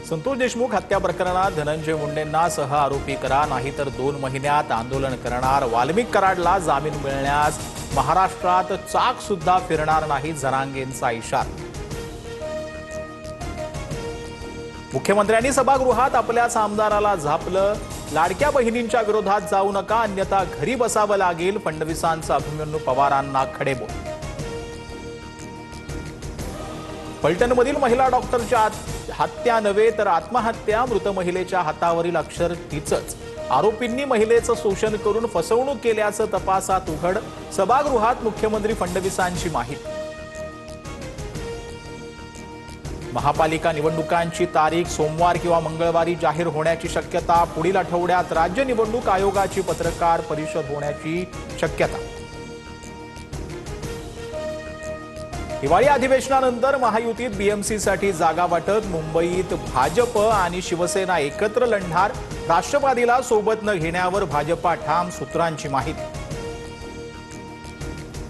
संतोष देशमुख हत्या प्रकरणात धनंजय मुंडेंना सह आरोपी करा, नाहीतर 2 महिन्यात आंदोलन करणार. वाल्मिक कराडला जामीन मिळण्यास महाराष्ट्रात चाक सुद्धा फिरणार नाही, जरांगेंचा इशारा. मुख्यमंत्र्यांनी सभागृहात आपल्याच आमदाराला झापलं. लाडक्या बहिणींच्या विरोधात जाऊ नका, अन्यथा घरी बसावं लागेल. फडणवीसांचा अभिमन्यू पवारांना खडेबोल. फलटणमधील महिला डॉक्टरच्या हत्या नव्हे तर आत्महत्या. मृत महिलेच्या हातावरील अक्षर तिचंच. आरोपींनी महिलेचं शोषण करून फसवणूक केल्याचं तपासात उघड. सभागृहात मुख्यमंत्री फडणवीसांची माहिती. महापालिका निवडणुकांची तारीख सोमवार किंवा मंगळवारी जाहीर होण्याची शक्यता. पुढील आठवड्यात राज्य निवडणूक आयोगाची पत्रकार परिषद होण्याची शक्यता. हिवाळी अधिवेशनानंतर महायुतीत बीएमसीसाठी जागा वाटप. मुंबईत भाजप आणि शिवसेना एकत्र लढणार. राष्ट्रवादीला सोबत न घेण्यावर भाजपा ठाम, सूत्रांची माहिती.